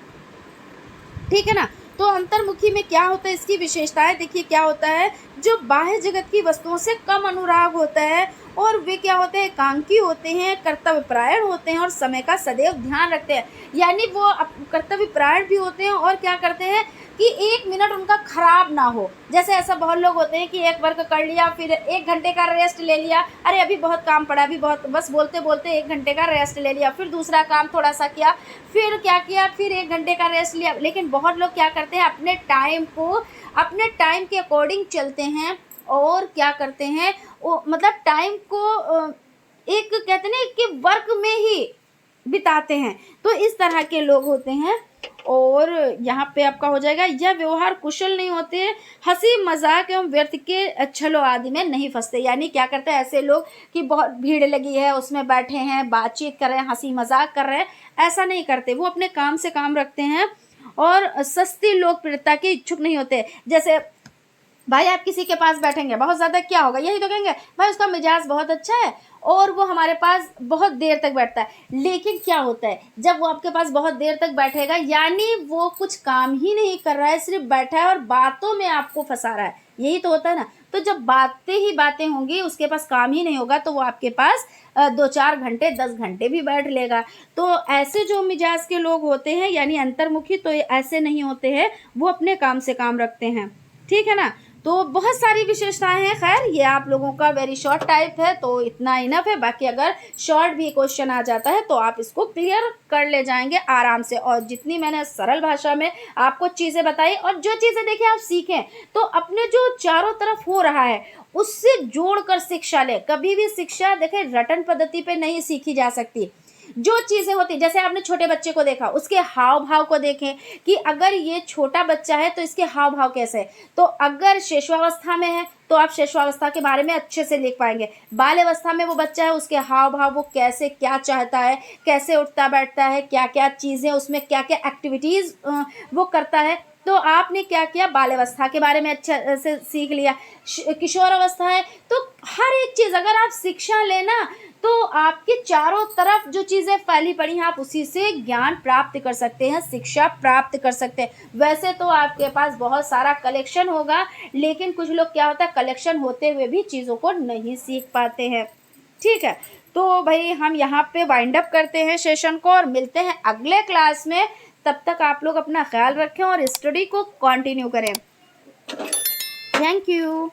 Speaker 1: ठीक है ना। तो अंतर्मुखी में क्या होता है, इसकी विशेषताएं देखिए क्या होता है, जो बाह्य जगत की वस्तुओं से कम अनुराग होता है, और वे क्या होते हैं, एकांकी होते हैं, कर्तव्यपरायण होते हैं और समय का सदैव ध्यान रखते हैं। यानी वो कर्तव्यपरायण भी होते हैं और क्या करते हैं कि 1 मिनट उनका खराब ना हो। जैसे ऐसा बहुत लोग होते हैं कि एक वर्क कर लिया फिर 1 घंटे का रेस्ट ले लिया, अरे अभी बहुत काम पड़ा, अभी बहुत, बस बोलते बोलते 1 घंटे का रेस्ट ले लिया, फिर दूसरा काम थोड़ा सा किया, फिर क्या किया, फिर 1 घंटे का रेस्ट लिया। लेकिन बहुत लोग क्या करते हैं, अपने टाइम के अकॉर्डिंग चलते हैं और क्या करते हैं, वो मतलब टाइम को एक कहते हैं कि वर्क में ही बिताते हैं। तो इस तरह के लोग होते हैं। और यहाँ पे आपका हो जाएगा, यह व्यवहार कुशल नहीं होते हैं, हंसी मजाक एवं व्यर्थ के छलों आदि में नहीं फंसते। यानी क्या करते हैं ऐसे लोग कि बहुत भीड़ लगी है उसमें बैठे हैं, बातचीत कर रहे हैं, हंसी मजाक कर रहे हैं, ऐसा नहीं करते। वो अपने काम से काम रखते हैं और सस्ती लोकप्रियता के इच्छुक नहीं होते। जैसे भाई आप किसी के पास बैठेंगे बहुत ज़्यादा, क्या होगा, यही तो कहेंगे भाई उसका मिजाज बहुत अच्छा है और वो हमारे पास बहुत देर तक बैठता है। लेकिन क्या होता है, जब वो आपके पास बहुत देर तक बैठेगा यानी वो कुछ काम ही नहीं कर रहा है, सिर्फ बैठा है और बातों में आपको फंसा रहा है, यही तो होता है ना। तो जब बातें ही बातें होंगी, उसके पास काम ही नहीं होगा, तो वो आपके पास 2-4 घंटे 10 घंटे भी बैठ लेगा। तो ऐसे जो मिजाज के लोग होते हैं यानी अंतर्मुखी, तो ऐसे नहीं होते हैं, वो अपने काम से काम रखते हैं, ठीक है ना। तो बहुत सारी विशेषताएं हैं। खैर ये आप लोगों का वेरी शॉर्ट टाइप है तो इतना इनफ है। बाकी अगर शॉर्ट भी क्वेश्चन आ जाता है तो आप इसको क्लियर कर ले जाएंगे आराम से। और जितनी मैंने सरल भाषा में आपको चीज़ें बताई और जो चीज़ें देखिए आप सीखें, तो अपने जो चारों तरफ हो रहा है उससे जोड़कर शिक्षा ले। कभी भी शिक्षा देखें रटन पद्धति पे नहीं सीखी जा सकती। जो चीज़ें होती, जैसे आपने छोटे बच्चे को देखा, उसके हाव भाव को देखें कि अगर ये छोटा बच्चा है तो इसके हाव भाव कैसे है। तो अगर शिशुअवस्था में है तो आप शिशुअवस्था के बारे में अच्छे से लिख पाएंगे। बाल अवस्था में वो बच्चा है, उसके हाव भाव, वो कैसे क्या चाहता है, कैसे उठता बैठता है, क्या क्या चीज़ें उसमें, क्या क्या एक्टिविटीज़ वो करता है। तो आपने क्या किया, बाल अवस्था के बारे में अच्छे से सीख लिया। किशोर अवस्था है तो हर एक चीज़ अगर आप शिक्षा लेना तो आपके चारों तरफ जो चीज़ें फैली पड़ी हैं आप उसी से ज्ञान प्राप्त कर सकते हैं, शिक्षा प्राप्त कर सकते हैं। वैसे तो आपके पास बहुत सारा कलेक्शन होगा, लेकिन कुछ लोग क्या होता है कलेक्शन होते हुए भी चीज़ों को नहीं सीख पाते हैं, ठीक है। तो भाई हम यहाँ पे वाइंड अप करते हैं सेशन को और मिलते हैं अगले क्लास में। तब तक आप लोग अपना ख्याल रखें और स्टडी को कंटिन्यू करें। Thank you.